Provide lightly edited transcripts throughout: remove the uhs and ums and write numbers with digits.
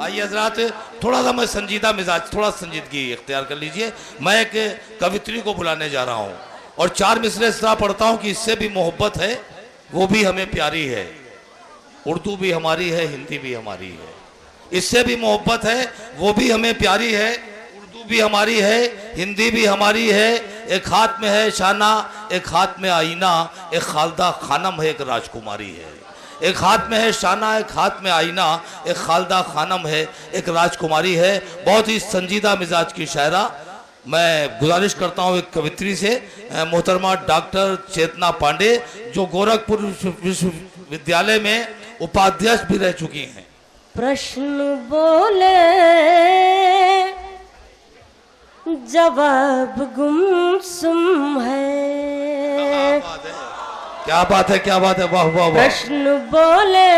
आइए हजरात, थोड़ा सा मैं संजीदा मिजाज, थोड़ा संजीदगी इख्तियार कर लीजिए। मैं एक कवित्री को बुलाने जा रहा हूँ और 4 मिसरे इस तरह पढ़ता हूँ कि इससे भी मोहब्बत है, वो भी हमें प्यारी है। उर्दू भी हमारी है, हिंदी भी हमारी है। इससे भी मोहब्बत है, वो भी हमें प्यारी है। उर्दू भी हमारी है, हिंदी भी हमारी है। एक हाथ में है शाना, एक हाथ में आईना, एक खालदा खानम है, एक राजकुमारी है। एक हाथ में है शाना, एक हाथ में आईना, एक खालदा खानम है, एक राजकुमारी है। बहुत ही संजीदा मिजाज की शायरा। मैं गुजारिश करता हूँ एक कवित्री से, मोहतरमा डॉक्टर चेतना पांडे, जो गोरखपुर विश्वविद्यालय में उपाध्यक्ष भी रह चुकी हैं। प्रश्न बोले जवाब गुमसुम है। क्या बात है, क्या बात है, वाह वाह वाह। प्रश्न बोले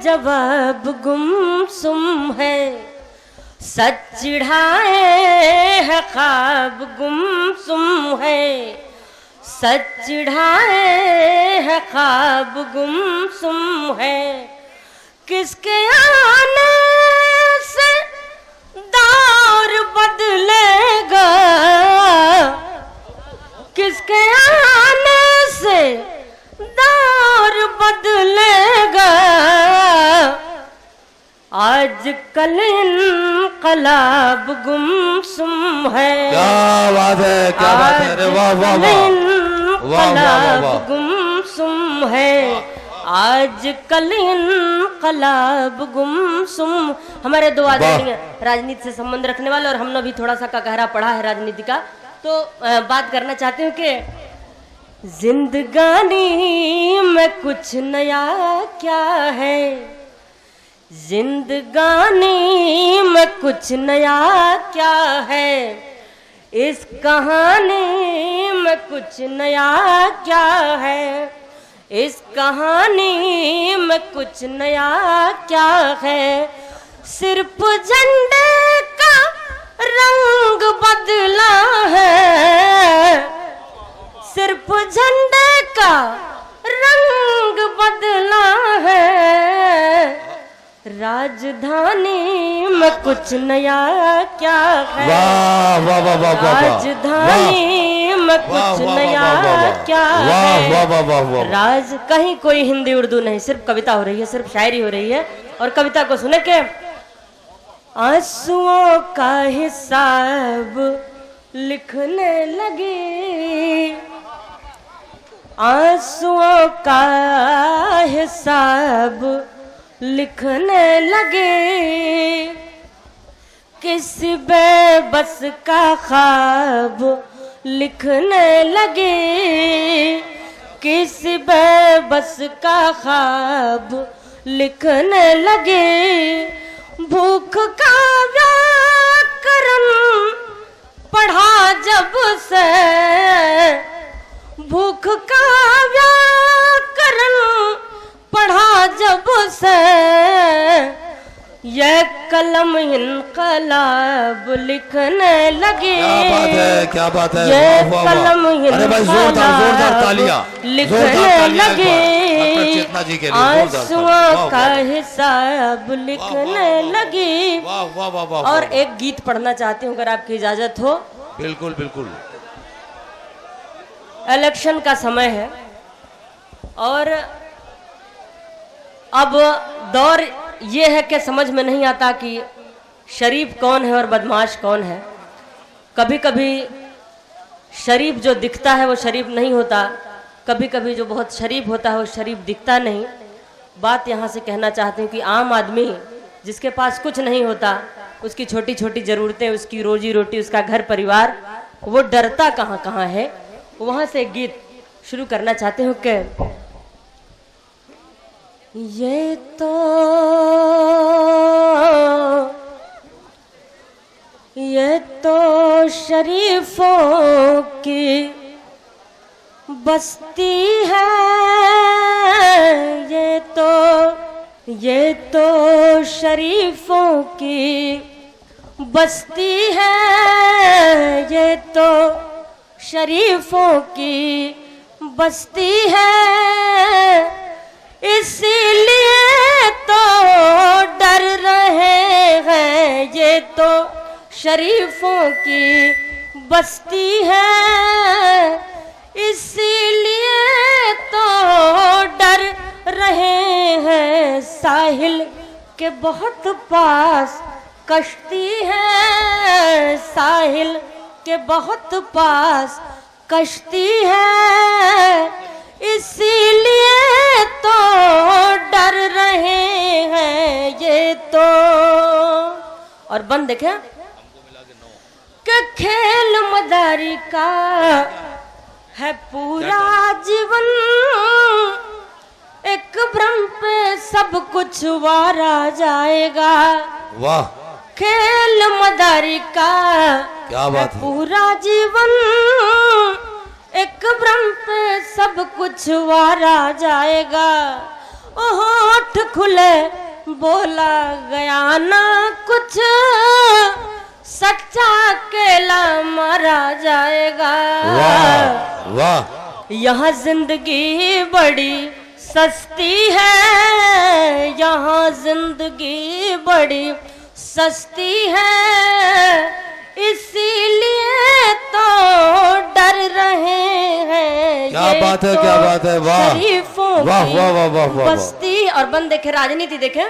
जवाब गुमसुम है, सच चिढ़ाए है ख्वाब गुमसुम है, सच चिढ़ाए है ख्वाब गुमसुम है। किसके आने से दौर बदलेगा, किसके आने से दौर बदलेगा। आज कल इनकलाब गुमसुम है। क्या बात है, क्या बात है, अरे वाह वाह वाह, इनकलाब गुमसुम है। आज कल इनकलाब गुमसुम। हमारे 2 आदमी राजनीति से संबंध रखने वाले, और हमने भी थोड़ा सा का गहरा पढ़ा है राजनीति का, तो बात करना चाहती हूँ कि जिंदगानी में कुछ नया क्या है, जिंदगानी में कुछ नया क्या है, इस कहानी में कुछ नया क्या है, इस कहानी में कुछ नया क्या है। सिर्फ झंडे का रंग बदला है, सिर्फ झंडे का रंग बदला है। राजधानी में कुछ नया क्या है, वाह वाह वाह वाह वाह। राजधानी में कुछ नया क्या है। राज कहीं कोई हिंदी उर्दू नहीं, सिर्फ कविता हो रही है, सिर्फ शायरी हो रही है। और कविता को सुने के आंसुओं का हिसाब लिखने लगी, आंसुओं का हिसाब लिखने लगे। किसी बेबस का ख्वाब लिखने लगे, किसी बेबस का ख्वाब लिखने लगे। भूख का व्याकरण पढ़ा जब से, भूख का व्याकरण पढ़ा जब से, ये कलम इनकलाब लिखने लगे। क्या बात है, क्या बात है, ये कलम इनकलाब लिखने लगे। आंसुओं का हिसाब लिखने लगी। और एक गीत पढ़ना चाहती हूँ अगर आपकी इजाजत हो। बिल्कुल बिल्कुल। इलेक्शन का समय है और अब दौर ये है कि समझ में नहीं आता कि शरीफ कौन है और बदमाश कौन है। कभी कभी शरीफ जो दिखता है वो शरीफ नहीं होता, कभी कभी जो बहुत शरीफ होता है वो शरीफ दिखता नहीं। बात यहाँ से कहना चाहती हूँ कि आम आदमी जिसके पास कुछ नहीं होता, उसकी छोटी छोटी ज़रूरतें, उसकी रोजी रोटी, उसका घर परिवार, वो डरता कहाँ कहाँ है। वहाँ से एक गीत शुरू करना चाहती हूँ कि ये तो शरीफों की बस्ती है, ये तो शरीफों की बस्ती है, ये तो शरीफों की बस्ती है। इसीलिए तो डर रहे हैं, ये तो शरीफों की बस्ती है। इसीलिए तो डर रहे हैं, साहिल के बहुत पास कश्ती है, साहिल के बहुत पास कश्ती है। इसीलिए तो डर रहे हैं, ये तो। और बंद देखे कि खेल मदारी का है पूरा जीवन, एक भ्रम पे सब कुछ वारा जाएगा। वाह, खेल मदारी का क्या बात है। पूरा जीवन, एक भ्रम पे सब कुछ वारा जाएगा। होठ खुले बोला गया ना कुछ, सच्चा अकेला मारा जाएगा। वाह वाह, यहाँ जिंदगी बड़ी सस्ती है, यहाँ जिंदगी बड़ी सस्ती है। इसीलिए तो डर रहे हैं, क्या ये बात है, तो क्या बात है। वाह शरीफों वाह की वाह वाह वाह वाह। बस्ती। और बंद देखे राजनीति देखे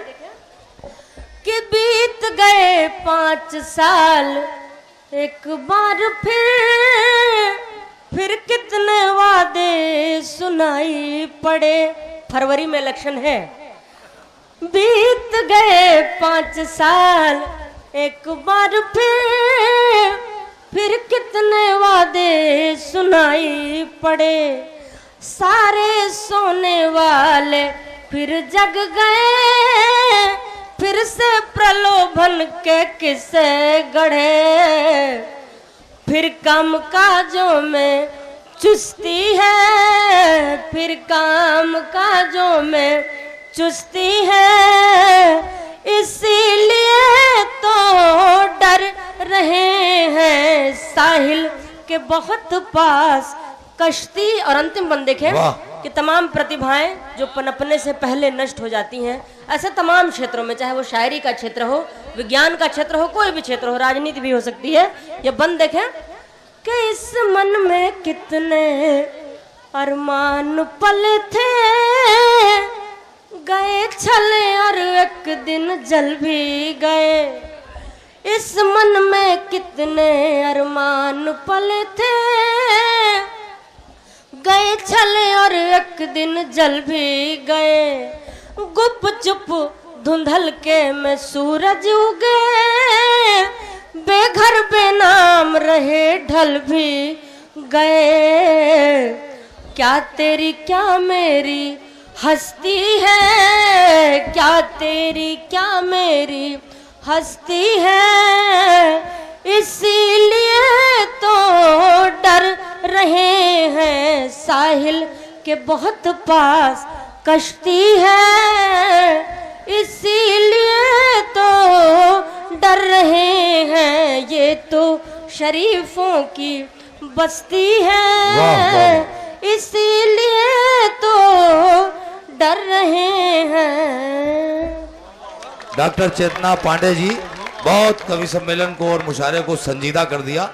कि बीत गए 5 साल, एक बार फिर कितने वादे सुनाई पड़े। फरवरी में इलेक्शन है, बीत गए 5 साल, एक बार फिर कितने वादे सुनाई पड़े। सारे सोने वाले फिर जग गए, फिर से प्रलोभन के किस्से गढ़े। फिर काम काजों में चुस्ती है, फिर काम काजों में चुस्ती है। इसीलिए तो डर रहे हैं, साहिल के बहुत पास कश्ती। और अंतिम बंद देखें कि तमाम प्रतिभाएं जो पनपने से पहले नष्ट हो जाती हैं, ऐसे तमाम क्षेत्रों में, चाहे वो शायरी का क्षेत्र हो, विज्ञान का क्षेत्र हो, कोई भी क्षेत्र हो, राजनीति भी हो सकती है। ये बंद देखें कि इस मन में कितने अरमान पले थे, गए छले और एक दिन जल भी गए। इस मन में कितने अरमान पले थे, गए छले और एक दिन जल भी गए। गुप चुप धुंधल के में सूरज उगे, बेघर बेनाम रहे ढल भी गए। क्या तेरी क्या मेरी हस्ती है, क्या तेरी क्या मेरी हस्ती है। इसीलिए तो डर रहे हैं, साहिल के बहुत पास कश्ती है। इसीलिए तो डर रहे हैं, ये तो शरीफों की बस्ती है। इसीलिए तो डर रहे हैं। डॉक्टर चेतना पांडे जी बहुत कवि सम्मेलन को और मुशायरे को संजीदा कर दिया।